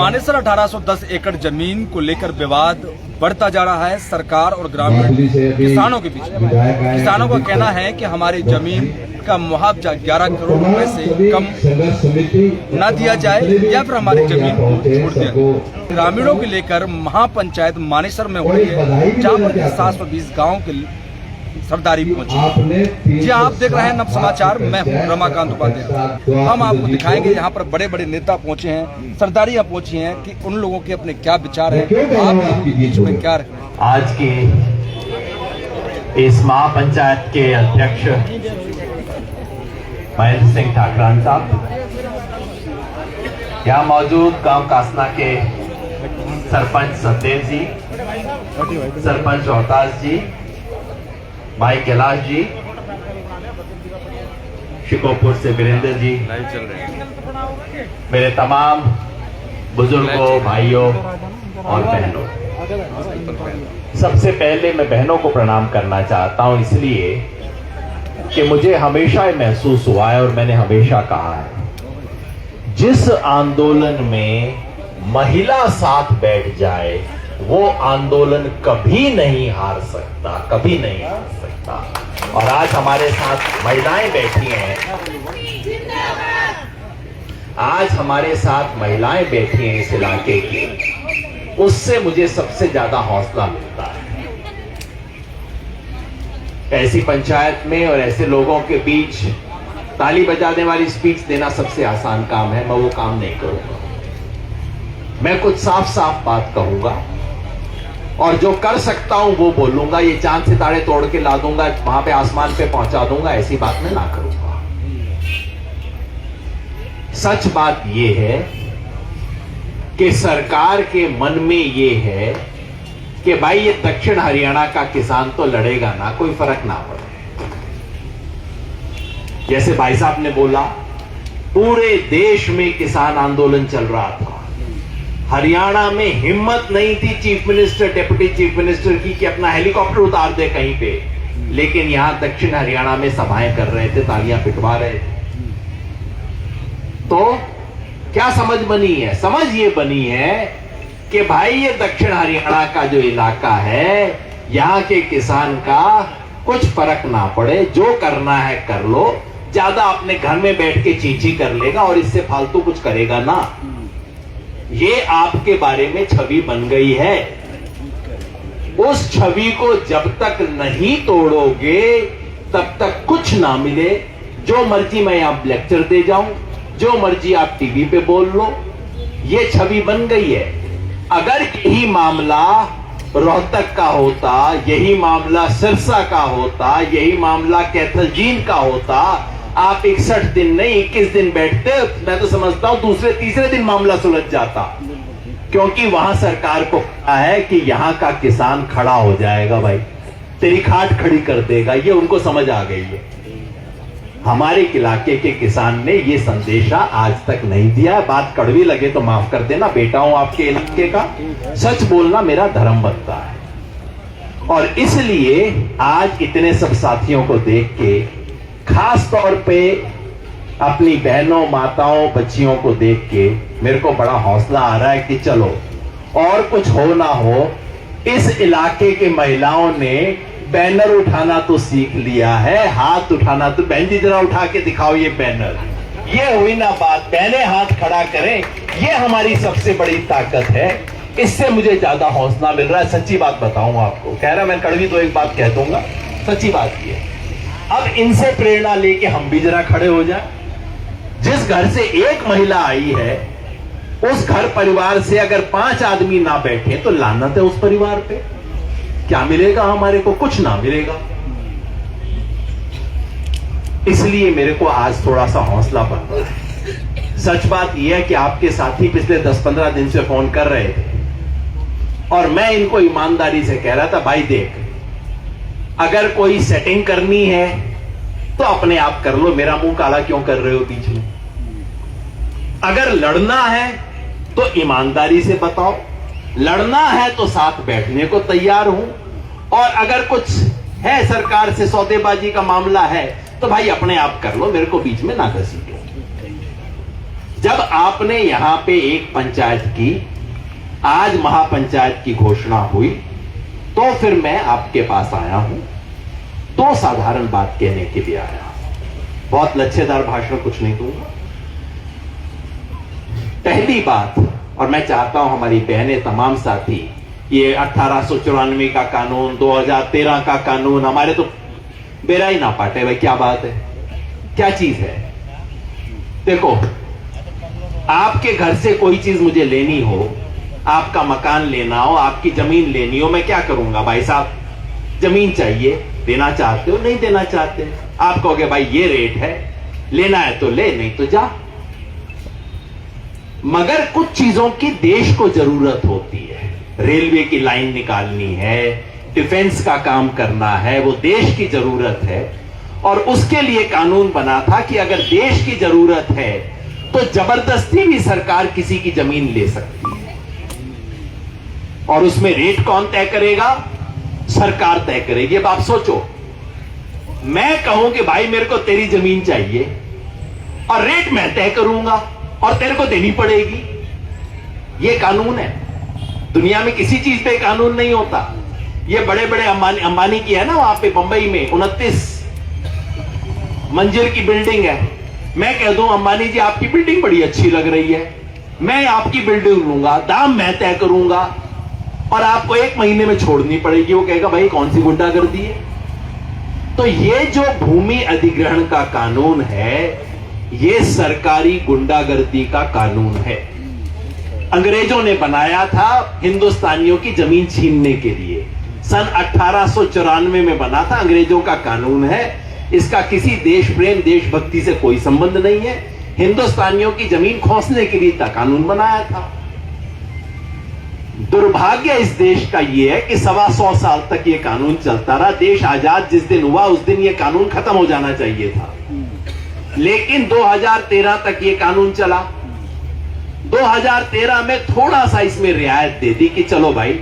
मानेसर 1810 एकड़ जमीन को लेकर विवाद बढ़ता जा रहा है सरकार और ग्रामीण किसानों के बीच। किसानों का कहना है कि हमारी जमीन का मुआवजा 11 करोड़ रुपए से कम न दिया जाए या फिर हमारी जमीन छोड़ दिया जाए। ग्रामीणों को लेकर महापंचायत मानेसर में हो रही है, जहाँ पर 720 गाँव के सरदारी पहुंची। जी आप देख रहे हैं नव समाचार, मैं हूं रमाकांत उपाध्याय। हम आपको दिखाएंगे यहाँ पर बड़े बड़े नेता पहुंचे हैं, सरदारियां पहुंची हैं कि उन लोगों के अपने क्या विचार हैं, आप बीच में क्या रखें। आज की इस महापंचायत के अध्यक्ष महेंद्र सिंह ठाकरान साहब, यहाँ मौजूद गांव कासना के सरपंच सतदेव जी, सरपंच रोहतास जी, भाई कैलाश जी, शिकोपुर से वीरेंद्र जी, मेरे तमाम बुजुर्गों, भाइयों और बहनों, सबसे पहले मैं बहनों को प्रणाम करना चाहता हूं, इसलिए कि मुझे हमेशा ये महसूस हुआ है और मैंने हमेशा कहा है, जिस आंदोलन में महिला साथ बैठ जाए वो आंदोलन कभी नहीं हार सकता, कभी नहीं हार सकता। और आज हमारे साथ महिलाएं बैठी हैं, आज हमारे साथ महिलाएं बैठी हैं इस इलाके की, उससे मुझे सबसे ज्यादा हौसला मिलता है। ऐसी पंचायत में और ऐसे लोगों के बीच ताली बजाने वाली स्पीच देना सबसे आसान काम है, मैं वो काम नहीं करूंगा। मैं कुछ साफ साफ बात कहूंगा और जो कर सकता हूं वो बोलूंगा। ये चांद सितारे तोड़ के ला दूंगा, वहां पे आसमान पे पहुंचा दूंगा, ऐसी बात मैं ना करूंगा। सच बात ये है कि सरकार के मन में ये है कि भाई ये दक्षिण हरियाणा का किसान तो लड़ेगा ना, कोई फर्क ना पड़े। जैसे भाई साहब ने बोला, पूरे देश में किसान आंदोलन चल रहा था, हरियाणा में हिम्मत नहीं थी chief minister, deputy chief minister की कि अपना हेलीकॉप्टर उतार दे कहीं पे, लेकिन यहां दक्षिण हरियाणा में सभाएं कर रहे थे, तालियां पिटवा रहे थे। तो क्या समझ बनी है? समझ ये बनी है कि भाई ये दक्षिण हरियाणा का जो इलाका है, यहां के किसान का कुछ फर्क ना पड़े, जो करना है कर लो, ज्यादा अपने घर में बैठ के चींची कर लेगा और इससे फालतू कुछ करेगा ना। ये आपके बारे में छवि बन गई है। उस छवि को जब तक नहीं तोड़ोगे तब तक कुछ ना मिले। जो मर्जी मैं यहां लेक्चर दे जाऊं, जो मर्जी आप टीवी पे बोल लो, ये छवि बन गई है। अगर यही मामला रोहतक का होता, यही मामला सिरसा का होता, यही मामला कैथलजीन का होता, आप 61 दिन नहीं 21 दिन बैठते, मैं तो समझता हूं दूसरे तीसरे दिन मामला सुलझ जाता, क्योंकि वहां सरकार को पता है कि यहां का किसान खड़ा हो जाएगा, भाई तेरी खाट खड़ी कर देगा, ये उनको समझ आ गई है। हमारे इलाके के किसान ने ये संदेशा आज तक नहीं दिया। बात कड़वी लगे तो माफ कर देना, बेटा हूं आपके इलाके का, सच बोलना मेरा धर्म बनता है। और इसलिए आज इतने सब साथियों को देख के, खास तौर पे अपनी बहनों, माताओं, बच्चियों को देख के मेरे को बड़ा हौसला आ रहा है कि चलो, और कुछ हो ना हो, इस इलाके के महिलाओं ने बैनर उठाना तो सीख लिया है, हाथ उठाना तो। बहन जी जरा उठा के दिखाओ ये बैनर, ये हुई ना बात, बहनें हाथ खड़ा करें, ये हमारी सबसे बड़ी ताकत है। इससे मुझे ज्यादा हौसला मिल रहा है। सच्ची बात बताऊं आपको, कह रहा मैं कड़वी तो एक बात कह दूंगा, सच्ची बात ये। अब इनसे प्रेरणा लेके हम भी जरा खड़े हो जाएं। जिस घर से एक महिला आई है, उस घर परिवार से अगर 5 आदमी ना बैठे तो लानत है उस परिवार पे। क्या मिलेगा हमारे को? कुछ ना मिलेगा। इसलिए मेरे को आज थोड़ा सा हौसला बढ़ रहा है। सच बात यह है कि आपके साथी पिछले 10-15 दिन से फोन कर रहे थे और मैं इनको ईमानदारी से कह रहा था, भाई देख, अगर कोई सेटिंग करनी है तो अपने आप कर लो, मेरा मुंह काला क्यों कर रहे हो बीच में? अगर लड़ना है तो ईमानदारी से बताओ, लड़ना है तो साथ बैठने को तैयार हूं, और अगर कुछ है सरकार से सौदेबाजी का मामला है तो भाई अपने आप कर लो, मेरे को बीच में ना घसीटो। जब आपने यहां पे एक पंचायत की, आज महापंचायत की घोषणा हुई, तो फिर मैं आपके पास आया हूं, दो साधारण बात कहने के लिए आया हूं। बहुत लच्छेदार भाषण कुछ नहीं दूंगा। पहली बात, और मैं चाहता हूं हमारी बहनें, तमाम साथी, ये 1894 का कानून, 2013 का कानून, हमारे तो बेरा ही ना पाटे भाई, क्या बात है, क्या चीज है। देखो, आपके घर से कोई चीज मुझे लेनी हो, आपका मकान लेना हो, आपकी जमीन लेनी हो, मैं क्या करूंगा भाई साहब, जमीन चाहिए, देना चाहते हो, नहीं देना चाहते, आप कहोगे भाई ये रेट है, लेना है तो ले, नहीं तो जा। मगर कुछ चीजों की देश को जरूरत होती है, रेलवे की लाइन निकालनी है, डिफेंस का काम करना है, वो देश की जरूरत है, और उसके लिए कानून बना था कि अगर देश की जरूरत है तो जबरदस्ती भी सरकार किसी की जमीन ले सकती है, और उसमें रेट कौन तय करेगा, सरकार तय करेगी। अब आप सोचो, मैं कहूं कि भाई मेरे को तेरी जमीन चाहिए और रेट मैं तय करूंगा और तेरे को देनी पड़ेगी, ये कानून है। दुनिया में किसी चीज पे कानून नहीं होता। ये बड़े बड़े अंबानी की है ना, वहां पे बंबई में 29 मंजिल की बिल्डिंग है। मैं कह दूं अंबानी जी आपकी बिल्डिंग बड़ी अच्छी लग रही है, मैं आपकी बिल्डिंग लूंगा, दाम मैं तय करूंगा, और आपको 1 महीने में छोड़नी पड़ेगी। वो कहेगा भाई कौन सी गुंडागर्दी है। तो ये जो भूमि अधिग्रहण का कानून है, ये सरकारी गुंडागर्दी का कानून है। अंग्रेजों ने बनाया था हिंदुस्तानियों की जमीन छीनने के लिए, सन 1894 में बना था, अंग्रेजों का कानून है। इसका किसी देश प्रेम, देशभक्ति से कोई संबंध नहीं है। हिंदुस्तानियों की जमीन खोसने के लिए कानून बनाया था। दुर्भाग्य इस देश का यह है कि 125 साल तक यह कानून चलता रहा। देश आजाद जिस दिन हुआ उस दिन यह कानून खत्म हो जाना चाहिए था, लेकिन 2013 तक यह कानून चला। 2013 में थोड़ा सा इसमें रियायत दे दी कि चलो भाई,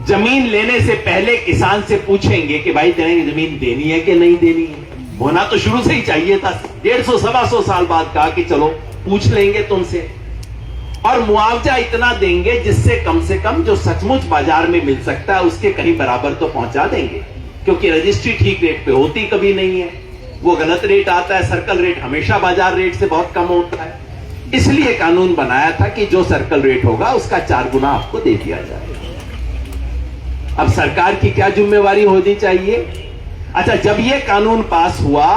जमीन लेने से पहले किसान से पूछेंगे कि भाई तेरे जमीन देनी है कि नहीं देनी है। होना तो शुरू से ही चाहिए था। 150-125 साल बाद कहा कि चलो पूछ लेंगे तुमसे, और मुआवजा इतना देंगे जिससे कम से कम जो सचमुच बाजार में मिल सकता है उसके कहीं बराबर तो पहुंचा देंगे, क्योंकि रजिस्ट्री ठीक रेट पे होती कभी नहीं है, वो गलत रेट आता है। सर्कल रेट हमेशा बाजार रेट से बहुत कम होता है। इसलिए कानून बनाया था कि जो सर्कल रेट होगा उसका 4 गुना आपको दे दिया जाए। अब सरकार की क्या जिम्मेवारी होनी चाहिए? अच्छा, जब यह कानून पास हुआ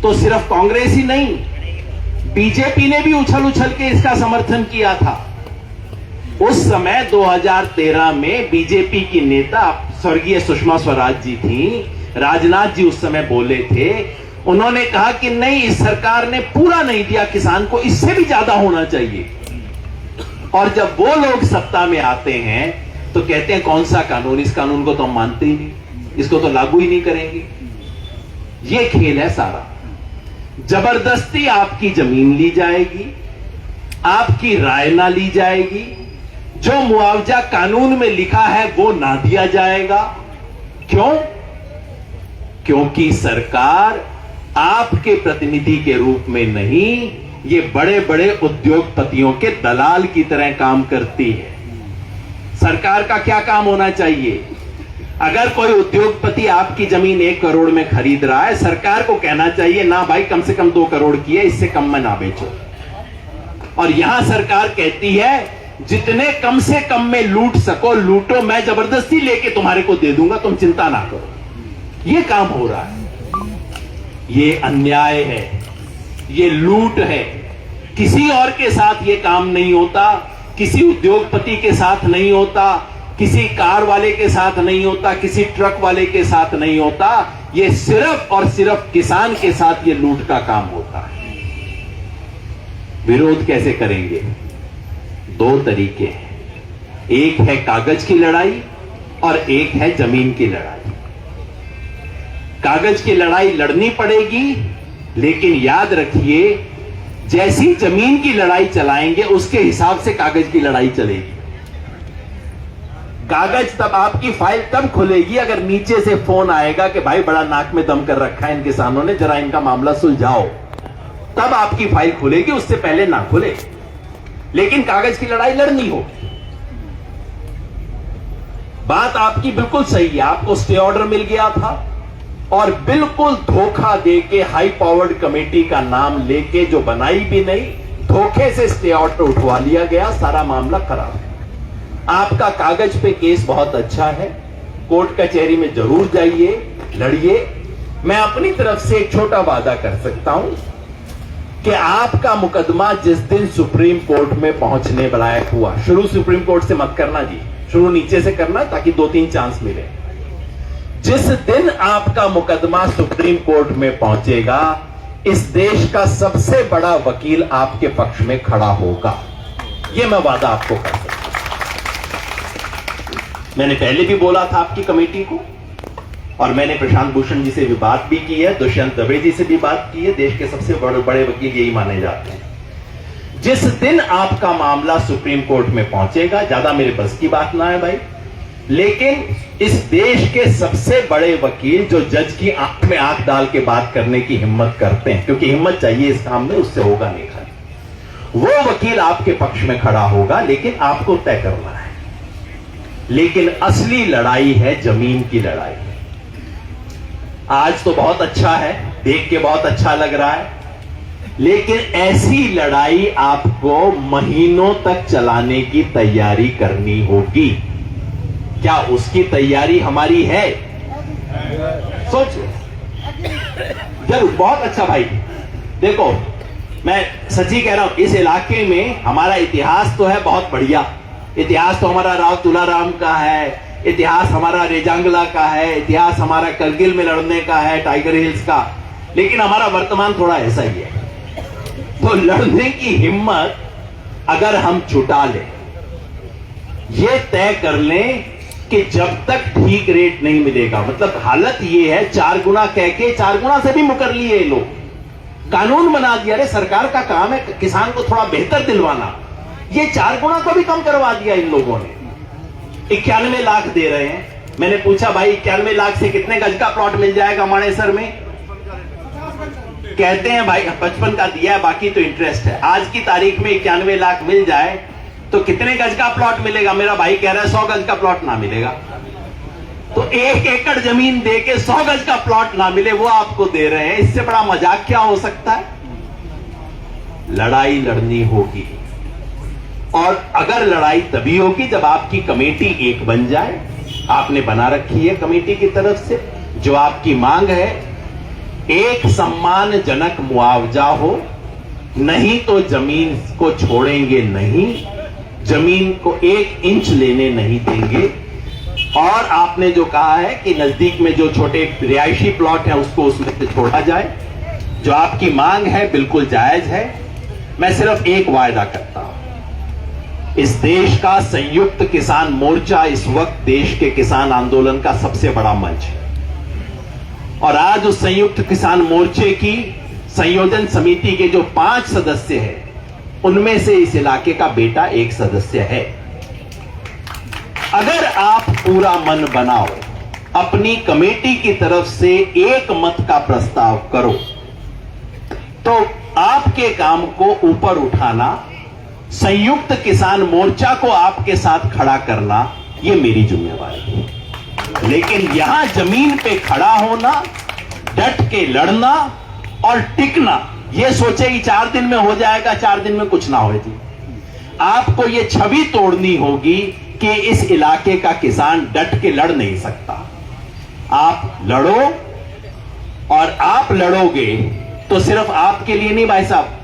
तो सिर्फ कांग्रेस ही नहीं, बीजेपी ने भी उछल उछल के इसका समर्थन किया था। उस समय 2013 में बीजेपी की नेता स्वर्गीय सुषमा स्वराज जी थी, राजनाथ जी उस समय बोले थे, उन्होंने कहा कि नहीं, इस सरकार ने पूरा नहीं दिया किसान को, इससे भी ज्यादा होना चाहिए। और जब वो लोग सत्ता में आते हैं तो कहते हैं कौन सा कानून, इस कानून को तो हम मानते ही नहीं, इसको तो लागू ही नहीं करेंगे। ये खेल है सारा। जबरदस्ती आपकी जमीन ली जाएगी, आपकी राय ना ली जाएगी, जो मुआवजा कानून में लिखा है वो ना दिया जाएगा। क्यों? क्योंकि सरकार आपके प्रतिनिधि के रूप में नहीं, ये बड़े बड़े उद्योगपतियों के दलाल की तरह काम करती है। सरकार का क्या काम होना चाहिए? अगर कोई उद्योगपति आपकी जमीन 1 करोड़ में खरीद रहा है, सरकार को कहना चाहिए ना भाई, कम से कम 2 करोड़ की है, इससे कम में ना बेचो। और यहां सरकार कहती है जितने कम से कम में लूट सको लूटो, मैं जबरदस्ती लेके तुम्हारे को दे दूंगा, तुम चिंता ना करो। ये काम हो रहा है, ये अन्याय है, ये लूट है। किसी और के साथ ये काम नहीं होता, किसी उद्योगपति के साथ नहीं होता, किसी कार वाले के साथ नहीं होता, किसी ट्रक वाले के साथ नहीं होता। ये सिर्फ और सिर्फ किसान के साथ ये लूट का काम होता है। विरोध कैसे करेंगे? 2 तरीके हैं, एक है कागज की लड़ाई और एक है जमीन की लड़ाई। कागज की लड़ाई लड़नी पड़ेगी, लेकिन याद रखिए जैसी जमीन की लड़ाई चलाएंगे उसके हिसाब से कागज की लड़ाई चलेगी। कागज तब, आपकी फाइल तब खुलेगी अगर नीचे से फोन आएगा कि भाई बड़ा नाक में दम कर रखा है इन किसानों ने, जरा इनका मामला सुलझाओ, तब आपकी फाइल खुलेगी, उससे पहले ना खुले। लेकिन कागज की लड़ाई लड़नी हो। बात आपकी बिल्कुल सही है, आपको स्टे ऑर्डर मिल गया था और बिल्कुल धोखा देके हाई पावर्ड कमेटी का नाम लेके जो बनाई भी नहीं, धोखे से स्टे ऑर्डर उठवा लिया गया, सारा मामला खराब है। आपका कागज पे केस बहुत अच्छा है, कोर्ट कचहरी में जरूर जाइए, लड़िए। मैं अपनी तरफ से एक छोटा वादा कर सकता हूं कि आपका मुकदमा जिस दिन सुप्रीम कोर्ट में पहुंचने लायक हुआ, शुरू सुप्रीम कोर्ट से मत करना जी, शुरू नीचे से करना ताकि 2-3 चांस मिले। जिस दिन आपका मुकदमा सुप्रीम कोर्ट में पहुंचेगा, इस देश का सबसे बड़ा वकील आपके पक्ष में खड़ा होगा। यह मैं वादा आपको कर सकता हूं। मैंने पहले भी बोला था आपकी कमेटी को, और मैंने प्रशांत भूषण जी से भी बात भी की है, दुष्यंत दवे जी से भी बात की है। देश के सबसे बड़े वकील यही माने जाते हैं। जिस दिन आपका मामला सुप्रीम कोर्ट में पहुंचेगा, ज्यादा मेरे बस की बात ना है भाई, लेकिन इस देश के सबसे बड़े वकील जो जज की आंख में आंख डाल के बात करने की हिम्मत करते हैं, क्योंकि हिम्मत चाहिए इस काम में, उससे होगा नहीं खाली, वो वकील आपके पक्ष में खड़ा होगा। लेकिन आपको तय करना है। लेकिन असली लड़ाई है जमीन की लड़ाई। आज तो बहुत अच्छा है, देख के बहुत अच्छा लग रहा है, लेकिन ऐसी लड़ाई आपको महीनों तक चलाने की तैयारी करनी होगी। क्या उसकी तैयारी हमारी है? सोचो जरूर। बहुत अच्छा भाई, देखो मैं सच्ची कह रहा हूं, इस इलाके में हमारा इतिहास तो है बहुत बढ़िया। इतिहास तो हमारा राव तुलाराम का है, इतिहास हमारा रेजांगला का है, इतिहास हमारा करगिल में लड़ने का है, टाइगर हिल्स का। लेकिन हमारा वर्तमान थोड़ा ऐसा ही है। तो लड़ने की हिम्मत अगर हम जुटा लें, ये तय कर लें कि जब तक ठीक रेट नहीं मिलेगा, मतलब हालत ये है 4 गुना कह के 4 गुना से भी मुकर लिए लोग, कानून बना दिया। अरे सरकार का काम है किसान को थोड़ा बेहतर दिलवाना, ये 4 गुना को भी कम करवा दिया इन लोगों ने। 91 लाख दे रहे हैं। मैंने पूछा भाई 91 लाख से कितने गज का प्लॉट मिल जाएगा माणेसर में? कहते हैं भाई 55 का दिया है, बाकी तो इंटरेस्ट है। आज की तारीख में 91 लाख मिल जाए तो कितने गज का प्लॉट मिलेगा? मेरा भाई कह रहा है 100 गज का प्लॉट ना मिलेगा। तो 1 एकड़ जमीन दे के 100 गज का प्लॉट ना मिले, वो आपको दे रहे हैं। इससे बड़ा मजाक क्या हो सकता है? लड़ाई लड़नी होगी, और अगर लड़ाई तभी होगी जब आपकी कमेटी एक बन जाए। आपने बना रखी है कमेटी की तरफ से, जो आपकी मांग है एक सम्मानजनक मुआवजा हो, नहीं तो जमीन को छोड़ेंगे नहीं, जमीन को 1 इंच लेने नहीं देंगे। और आपने जो कहा है कि नजदीक में जो छोटे रिहायशी प्लॉट है उसको उसमें से छोड़ा जाए, जो आपकी मांग है बिल्कुल जायज है। मैं सिर्फ एक वायदा करता हूं, इस देश का संयुक्त किसान मोर्चा इस वक्त देश के किसान आंदोलन का सबसे बड़ा मंच है, और आज उस संयुक्त किसान मोर्चे की संयोजन समिति के जो 5 सदस्य हैं, उनमें से इस इलाके का बेटा एक सदस्य है। अगर आप पूरा मन बनाओ, अपनी कमेटी की तरफ से एक मत का प्रस्ताव करो, तो आपके काम को ऊपर उठाना, संयुक्त किसान मोर्चा को आपके साथ खड़ा करना, यह मेरी जिम्मेवारी है। लेकिन यहां जमीन पे खड़ा होना, डट के लड़ना और टिकना, यह सोचे कि 4 दिन में हो जाएगा, 4 दिन में कुछ ना हो जी। आपको यह छवि तोड़नी होगी कि इस इलाके का किसान डट के लड़ नहीं सकता। आप लड़ो, और आप लड़ोगे तो सिर्फ आपके लिए नहीं भाई साहब,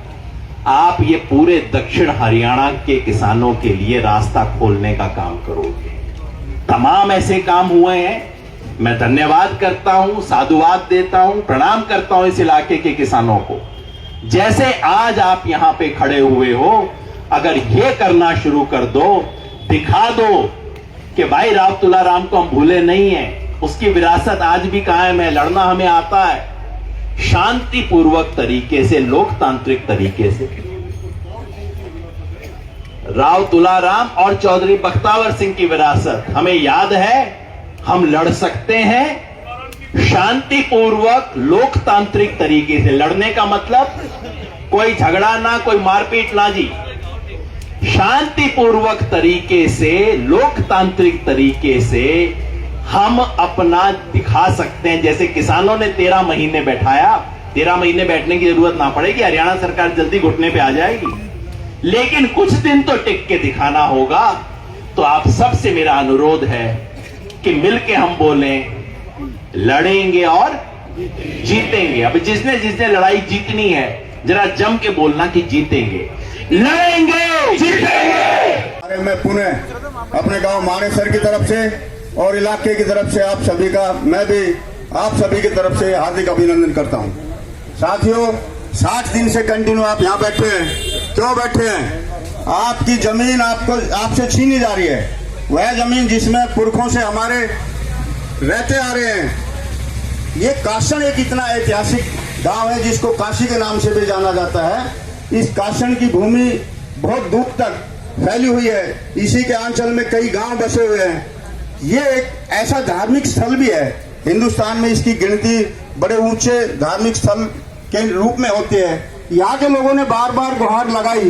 आप ये पूरे दक्षिण हरियाणा के किसानों के लिए रास्ता खोलने का काम करोगे। तमाम ऐसे काम हुए हैं। मैं धन्यवाद करता हूं, साधुवाद देता हूं, प्रणाम करता हूं इस इलाके के किसानों को। जैसे आज आप यहां पे खड़े हुए हो, अगर ये करना शुरू कर दो, दिखा दो कि भाई राव तुलाराम को हम भूले नहीं हैं, उसकी विरासत आज भी कायम है, लड़ना हमें आता है, शांतिपूर्वक तरीके से, लोकतांत्रिक तरीके से। राव तुलाराम और चौधरी बख्तावर सिंह की विरासत हमें याद है। हम लड़ सकते हैं शांतिपूर्वक, लोकतांत्रिक तरीके से। लड़ने का मतलब कोई झगड़ा ना, कोई मारपीट ना जी। शांतिपूर्वक तरीके से, लोकतांत्रिक तरीके से हम अपना दिखा सकते हैं। जैसे किसानों ने 13 महीने बैठाया, 13 महीने बैठने की जरूरत ना पड़ेगी, हरियाणा सरकार जल्दी घुटने पे आ जाएगी, लेकिन कुछ दिन तो टिक के दिखाना होगा। तो आप सबसे मेरा अनुरोध है कि मिलके हम बोलें, लड़ेंगे और जीतेंगे। अब जिसने जिसने लड़ाई जीतनी है जरा जम के बोलना कि जीतेंगे, लड़ेंगे, जीतेंगे। अरे मैं पुनः अपने गांव मानेसर की तरफ से और इलाके की तरफ से आप सभी का, मैं भी आप सभी की तरफ से हार्दिक अभिनंदन करता हूं। साथियों, 60 दिन से कंटिन्यू आप यहाँ बैठे हैं। क्यों बैठे हैं? आपकी जमीन आपसे छीनी जा रही है, वह जमीन जिसमें पुरखों से हमारे रहते आ रहे हैं। ये काशन एक इतना ऐतिहासिक गांव है जिसको काशी के नाम से भी जाना जाता है। इस काशन की भूमि बहुत दूर तक फैली हुई है, इसी के आंचल में कई गांव बसे हुए हैं। ये एक ऐसा धार्मिक स्थल भी है, हिंदुस्तान में इसकी गिनती बड़े ऊंचे धार्मिक स्थल के रूप में होती है। यहाँ के लोगों ने बार बार गुहार लगाई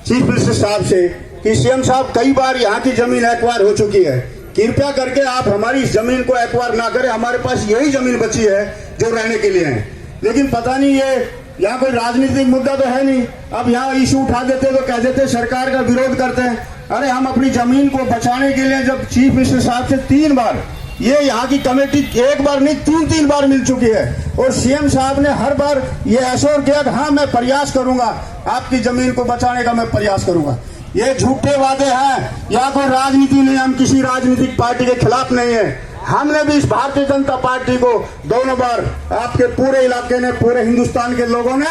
चीफ मिनिस्टर साहब से कि सीएम साहब, कई बार यहाँ की जमीन एक्वायर हो चुकी है, कृपया करके आप हमारी इस जमीन को एक्वायर ना करें, हमारे पास यही जमीन बची है जो रहने के लिए है। लेकिन पता नहीं, ये यहाँ कोई राजनीतिक मुद्दा तो है नहीं। अब यहाँ इशू उठा देते तो कह देते सरकार का विरोध करते हैं। अरे हम अपनी जमीन को बचाने के लिए जब चीफ मिनिस्टर साहब से 3 बार, ये यहाँ की कमेटी 1 बार नहीं 3 बार मिल चुकी है, और सीएम साहब ने हर बार ये एश्योर किया कि हाँ मैं प्रयास करूंगा, आपकी जमीन को बचाने का मैं प्रयास करूंगा। ये झूठे वादे हैं, यहाँ कोई राजनीति नहीं, हम किसी राजनीतिक पार्टी के खिलाफ नहीं है। हमने भी इस भारतीय जनता पार्टी को दोनों बार, आपके पूरे इलाके ने, पूरे हिंदुस्तान के लोगों ने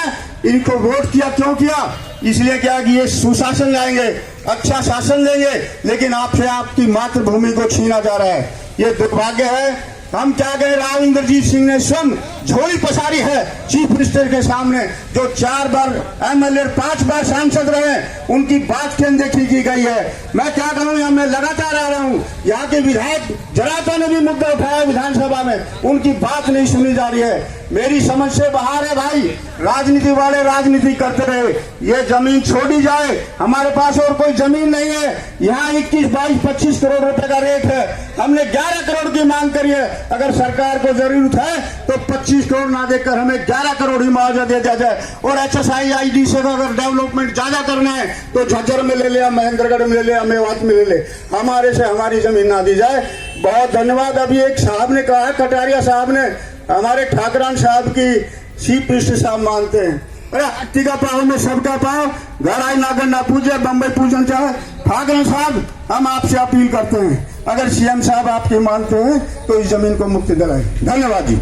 इनको वोट किया। क्यों किया? इसलिए क्या कि ये सुशासन लाएंगे, अच्छा शासन देंगे, लेकिन आपसे आपकी मातृभूमि को छीना जा रहा है। ये दुर्भाग्य है। हम क्या कहें, राव इंद्रजीत सिंह ने स्वयं झोली पसारी है चीफ मिनिस्टर के सामने, जो 4 बार एमएलए 5 बार सांसद रहे, उनकी बात की अनदेखी की गई है। मैं क्या करूं, यहाँ मैं लगातार आ रहा हूं, यहाँ के विधायक जराता ने भी मुद्दा उठाया विधानसभा में, उनकी बात नहीं सुनी जा रही है। मेरी समझ से बाहर है भाई, राजनीति वाले राजनीति करते रहे, ये जमीन छोड़ी जाए। हमारे पास और कोई जमीन नहीं है। यहाँ 21, 22, 25 करोड़ रुपए का रेट है, हमने 11 करोड़ की मांग करी है। अगर सरकार को जरूरत है तो 25 करोड़ ना देकर हमें 11 करोड़ ही मुआवजा दे दिया जाए। और HSIID से अगर डेवलपमेंट ज्यादा करना है तो झज्जर में ले लिया, महेंद्रगढ़ में ले लिया, मेवात में ले ले, हमारे से हमारी जमीन ना दी जाए। बहुत धन्यवाद। अभी एक साहब ने कहा है, कटारिया साहब ने, हमारे ठाकरान साहब की चीफ मिनिस्टर साहब मानते हैं। अरे हाथी का पाँव में सबका पाँव, घर आई नागर ना पूजे, बम्बई पूजन चाहे। ठाकरान साहब, हम आपसे अपील करते हैं, अगर सीएम साहब आपके मानते हैं तो इस जमीन को मुक्ति दिलाएं। धन्यवाद जी।